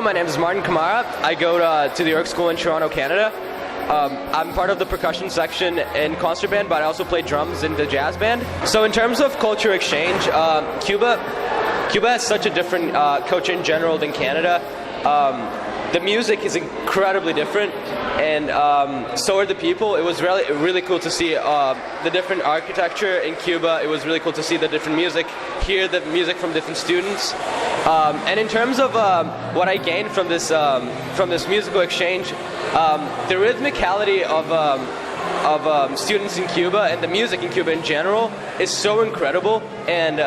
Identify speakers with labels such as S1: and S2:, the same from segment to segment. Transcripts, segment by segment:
S1: Hello, my name is Martin Kamara. I go to the York School in Toronto, Canada. I'm part of the percussion section in concert band, but I also play drums in the jazz band. So in terms of culture exchange, Cuba has such a different culture in general than Canada. The music is incredibly different, and so are the people. It was really cool to see the different architecture in Cuba. It was really cool to see the different music, hear the music from different students. And in terms of what I gained from this musical exchange, the rhythmicality of students in Cuba and the music in Cuba in general is so incredible. And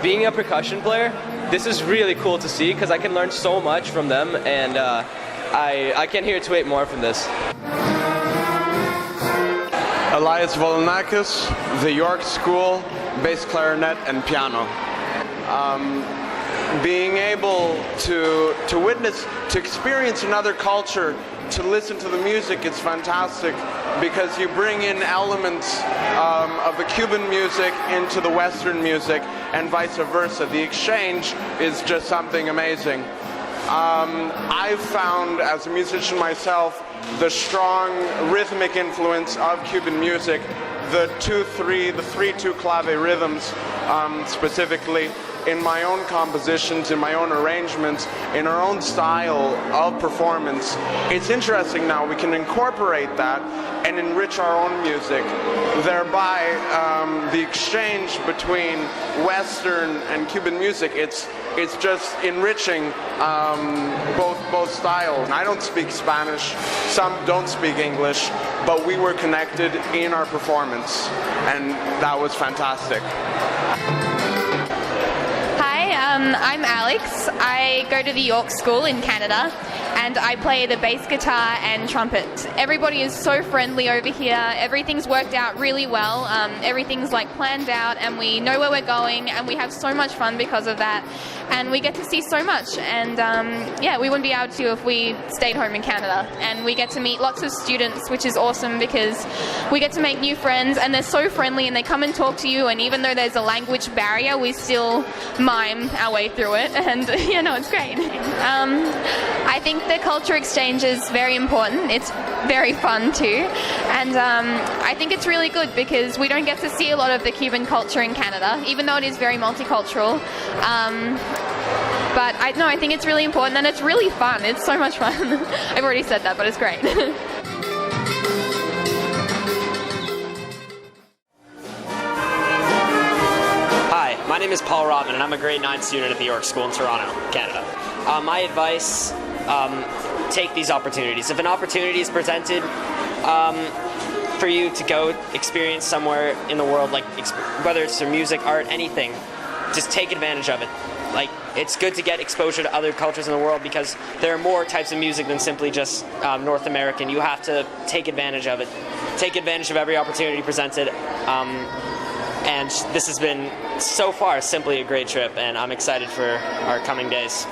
S1: being a percussion player, this is really cool to see because I can learn so much from them, and I can't hear to wait more from this.
S2: Elias Volonakis, the York School, bass clarinet and piano. Being able to witness, to experience another culture, to listen to the music is fantastic because you bring in elements of the Cuban music into the Western music and vice versa. The exchange is just something amazing. I've found, as a musician myself, the strong rhythmic influence of Cuban music, the 3/2 clave rhythms specifically, in my own compositions, in my own arrangements, in our own style of performance. It's interesting now we can incorporate that and enrich our own music. Thereby, the exchange between Western and Cuban music, it's just enriching both styles. I don't speak Spanish, some don't speak English, but we were connected in our performance, and that was fantastic.
S3: I'm Alex. I go to the York School in Canada, and I play the bass guitar and trumpet. Everybody is so friendly over here. Everything's worked out really well. Everything's like planned out, and we know where we're going, and we have so much fun because of that. And we get to see so much, and we wouldn't be able to if we stayed home in Canada. And we get to meet lots of students, which is awesome because we get to make new friends, and they're so friendly, and they come and talk to you, and even though there's a language barrier, we still mime our way through it, and it's great. I think the culture exchange is very important. It's very fun too, and I think it's really good because we don't get to see a lot of the Cuban culture in Canada, even though it is very multicultural. But I think it's really important, and it's really fun. It's so much fun. I've already said that, but it's great.
S4: Hi, my name is Paul Rodman, and I'm a grade 9 student at the York School in Toronto, Canada. My advice, take these opportunities. If an opportunity is presented for you to go experience somewhere in the world, like whether it's through music, art, anything, just take advantage of it. Like, it's good to get exposure to other cultures in the world because there are more types of music than simply just North American. You have to take advantage of it. Take advantage of every opportunity presented. And this has been, so far, simply a great trip, and I'm excited for our coming days.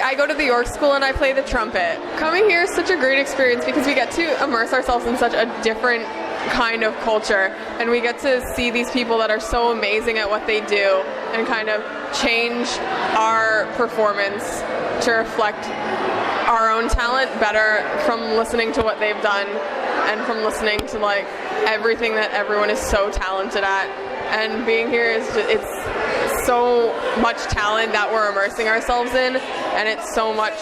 S5: I go to the York School and I play the trumpet. Coming here is such a great experience because we get to immerse ourselves in such a different kind of culture, and we get to see these people that are so amazing at what they do and kind of change our performance to reflect our own talent better from listening to what they've done and from listening to like everything that everyone is so talented at. And being here is just, it's so much talent that we're immersing ourselves in, and it's so much,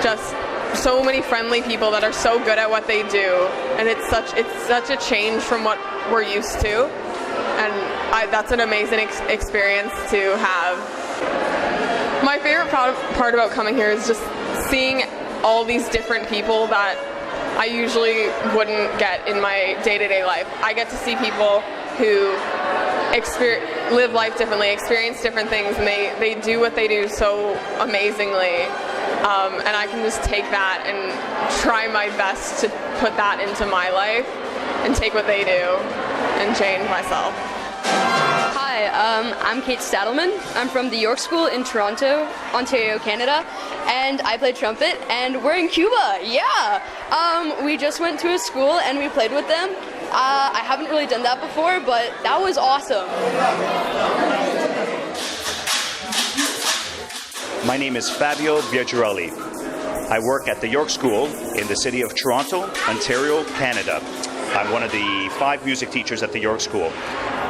S5: just so many friendly people that are so good at what they do, and it's such a change from what we're used to, and that's an amazing experience to have. My favorite part about coming here is just seeing all these different people that I usually wouldn't get in my day-to-day life. I get to see people who live life differently, experience different things, and they do what they do so amazingly. And I can just take that and try my best to put that into my life and take what they do and change myself.
S6: Hi, Hi, I'm Kate Stadelman. I'm from the York School in Toronto, Ontario, Canada, and I play trumpet, and we're in Cuba, yeah! We just went to a school and we played with them. I haven't really done that before, but that was awesome.
S7: My name is Fabio. I work at the York School in the city of Toronto, Ontario, Canada. I'm one of the 5 music teachers at the York School.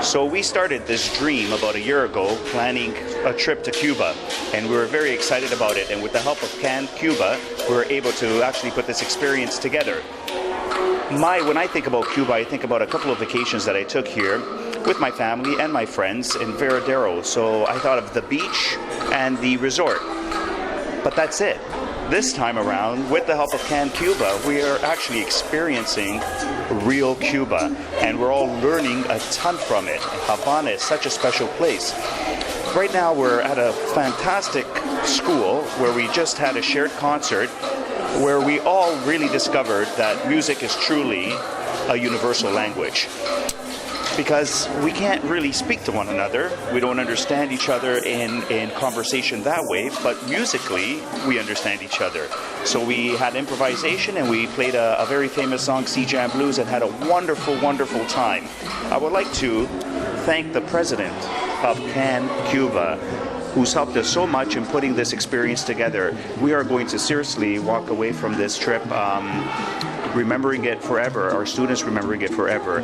S7: So we started this dream about a year ago, planning a trip to Cuba, and we were very excited about it. And with the help of CAN Cuba, we were able to actually put this experience together. When I think about Cuba, I think about a couple of vacations that I took here with my family and my friends in Veradero. So I thought of the beach and the resort. But that's it. This time around, with the help of CAN Cuba, we are actually experiencing real Cuba, and we're all learning a ton from it. Havana is such a special place. Right now we're at a fantastic school where we just had a shared concert where we all really discovered that music is truly a universal language. Because we can't really speak to one another. We don't understand each other in conversation that way, but musically, we understand each other. So we had improvisation and we played a very famous song, Sea Jam Blues, and had a wonderful, wonderful time. I would like to thank the president of CAN Cuba, who's helped us so much in putting this experience together. We are going to seriously walk away from this trip remembering it forever, our students remembering it forever,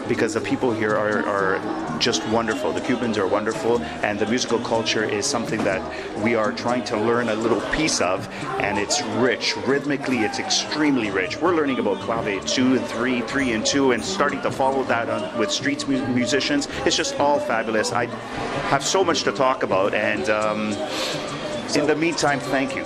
S7: because the people here are just wonderful. The Cubans are wonderful, and the musical culture is something that we are trying to learn a little piece of, and it's rich. Rhythmically, it's extremely rich. We're learning about clave 2 and 3, 3 and 2, and starting to follow that on with street musicians. It's just all fabulous. I have so much to talk about, and in the meantime, thank you.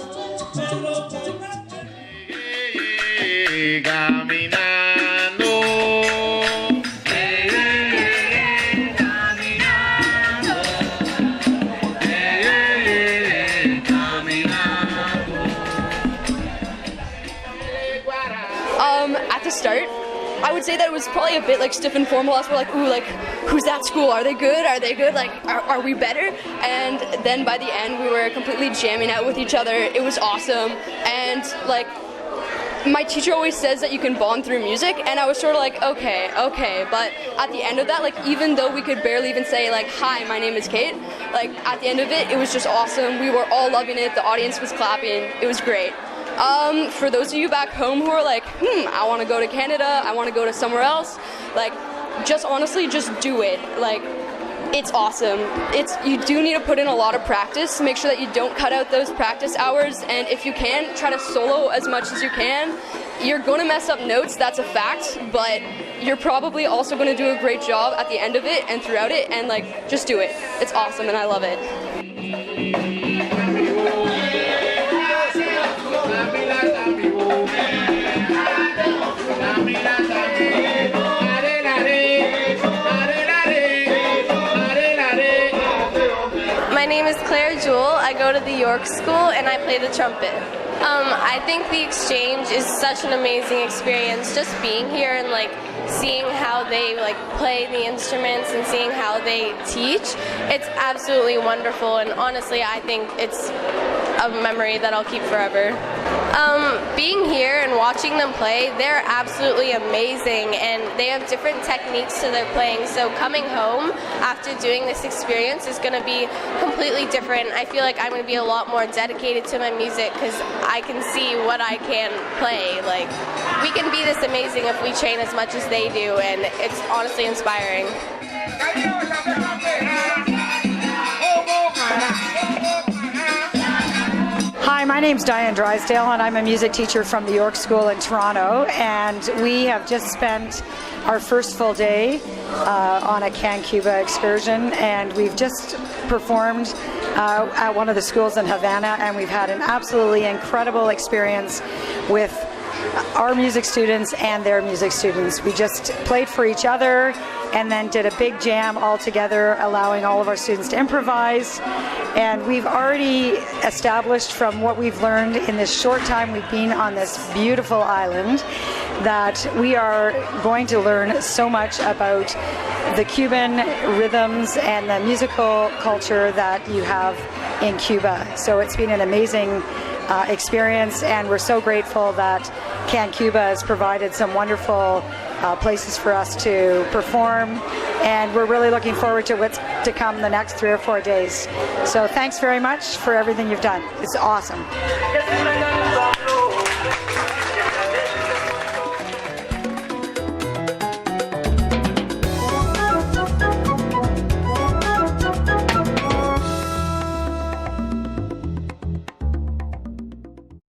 S6: At the start, I would say that it was probably a bit like stiff and formal. Us were like, ooh, like, who's that school? Are they good? Are they good? Like, are we better? And then by the end, we were completely jamming out with each other. It was awesome. And like, my teacher always says that you can bond through music, and I was sort of like, okay. But at the end of that, like, even though we could barely even say like, hi, my name is Kate, like, at the end of it, it was just awesome. We were all loving it. The audience was clapping. It was great. For those of you back home who are like, I want to go to Canada, I want to go to somewhere else, like, just honestly, just do it. Like, it's awesome. You do need to put in a lot of practice. Make sure that you don't cut out those practice hours, and if you can, try to solo as much as you can. You're going to mess up notes, that's a fact, but you're probably also going to do a great job at the end of it and throughout it, and like, just do it. It's awesome, and I love it.
S8: My name is Claire Jewell. I go to the York School and I play the trumpet. I think the exchange is such an amazing experience, just being here and like seeing how they like play the instruments and seeing how they teach. It's absolutely wonderful, and honestly I think it's a memory that I'll keep forever. Being here and watching them play, they're absolutely amazing, and they have different techniques to their playing, so coming home after doing this experience is going to be completely different. I feel like I'm going to be a lot more dedicated to my music because I can see what I can play. Like, we can be this amazing if we train as much as they do, and it's honestly inspiring.
S9: Hi, my name's Diane Drysdale, and I'm a music teacher from the York School in Toronto, and we have just spent our first full day on a CAN Cuba excursion, and we've just performed at one of the schools in Havana, and we've had an absolutely incredible experience with our music students and their music students. We just played for each other, and then did a big jam all together, allowing all of our students to improvise. And we've already established from what we've learned in this short time we've been on this beautiful island that we are going to learn so much about the Cuban rhythms and the musical culture that you have in Cuba. So it's been an amazing experience, and we're so grateful that CAN Cuba has provided some wonderful places for us to perform, and we're really looking forward to what's to come the next 3 or 4 days. So thanks very much for everything you've done. It's awesome.